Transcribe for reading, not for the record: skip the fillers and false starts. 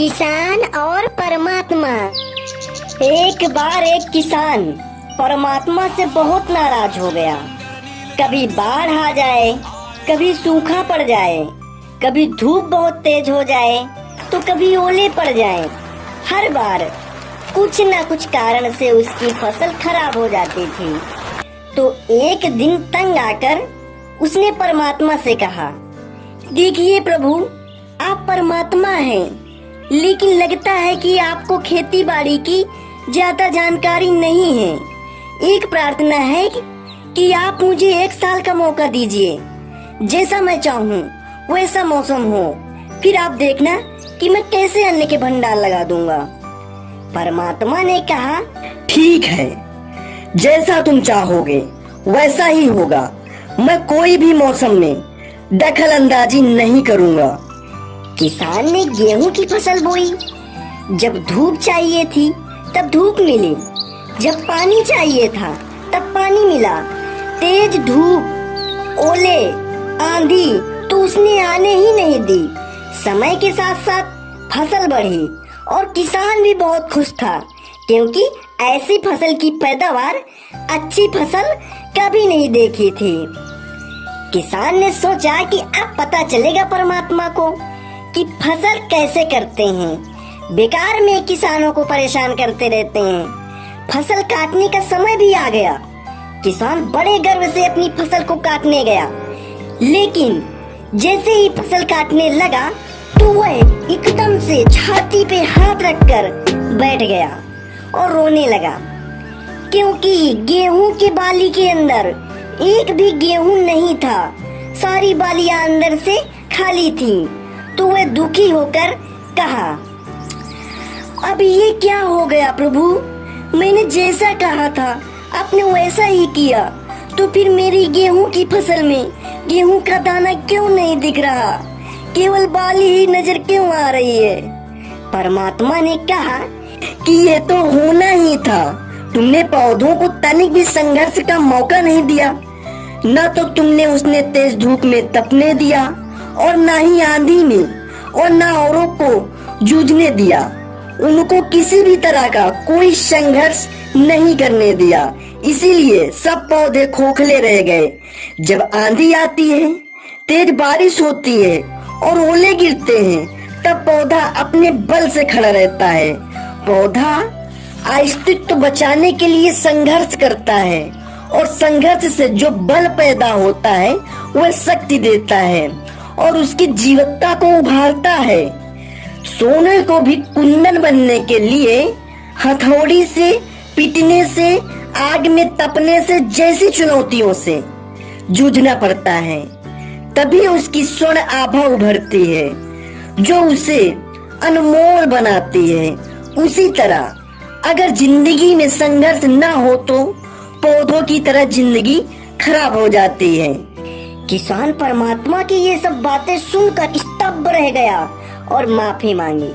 किसान और परमात्मा। एक बार एक किसान परमात्मा से बहुत नाराज हो गया। कभी बाढ़ आ जाए, कभी सूखा पड़ जाए, कभी धूप बहुत तेज हो जाए तो कभी ओले पड़ जाए। हर बार कुछ न कुछ कारण से उसकी फसल खराब हो जाती थी। तो एक दिन तंग आकर उसने परमात्मा से कहा, देखिए प्रभु, आप परमात्मा हैं, लेकिन लगता है कि आपको खेती बाड़ी की ज्यादा जानकारी नहीं है। एक प्रार्थना है कि आप मुझे 1 साल का मौका दीजिए, जैसा मैं चाहूँ वैसा मौसम हो, फिर आप देखना कि मैं कैसे अन्न के भंडार लगा दूंगा। परमात्मा ने कहा, ठीक है, जैसा तुम चाहोगे वैसा ही होगा। मैं कोई भी मौसम में दखल अंदाजी नहीं करूँगा। किसान ने गेहूं की फसल बोई। जब धूप चाहिए थी तब धूप मिली, जब पानी चाहिए था तब पानी मिला। तेज धूप, ओले, आंधी तो उसने आने ही नहीं दी। समय के साथ साथ फसल बढ़ी और किसान भी बहुत खुश था, क्योंकि ऐसी फसल की पैदावार अच्छी फसल कभी नहीं देखी थी। किसान ने सोचा कि अब पता चलेगा परमात्मा को कि फसल कैसे करते हैं। बेकार में किसानों को परेशान करते रहते हैं। फसल काटने का समय भी आ गया। किसान बड़े गर्व से अपनी फसल को काटने गया, लेकिन जैसे ही फसल काटने लगा तो वह एकदम से छाती पे हाथ रखकर बैठ गया और रोने लगा, क्योंकि गेहूं के बाली के अंदर एक भी गेहूं नहीं था। सारी बालियां अंदर से खाली थीं। तो वह दुखी होकर कहा, अब ये क्या हो गया प्रभु, मैंने जैसा कहा था आपने वैसा ही किया, तो फिर मेरी गेहूं की फसल में गेहूं का दाना क्यों नहीं दिख रहा, केवल बाली ही नजर क्यों आ रही है। परमात्मा ने कहा कि ये तो होना ही था। तुमने पौधों को तनिक भी संघर्ष का मौका नहीं दिया। न तो तुमने उसने तेज धूप में तपने दिया और न ही आंधी में, और न औरों को जूझने दिया। उनको किसी भी तरह का कोई संघर्ष नहीं करने दिया। इसीलिए सब पौधे खोखले रह गए। जब आंधी आती है, तेज बारिश होती है और ओले गिरते हैं, तब पौधा अपने बल से खड़ा रहता है। पौधा अस्तित्व बचाने के लिए संघर्ष करता है, और संघर्ष से जो बल पैदा होता है वह शक्ति देता है और उसकी जीवत्ता को उभारता है। सोने को भी कुंदन बनने के लिए हथौड़ी से पीटने से, आग में तपने से जैसी चुनौतियों से जूझना पड़ता है, तभी उसकी स्वर्ण आभा उभरती है, जो उसे अनमोल बनाती है। उसी तरह अगर जिंदगी में संघर्ष न हो तो पौधों की तरह जिंदगी खराब हो जाती है। किसान परमात्मा की ये सब बातें सुनकर स्तब्ध रह गया और माफी मांगी।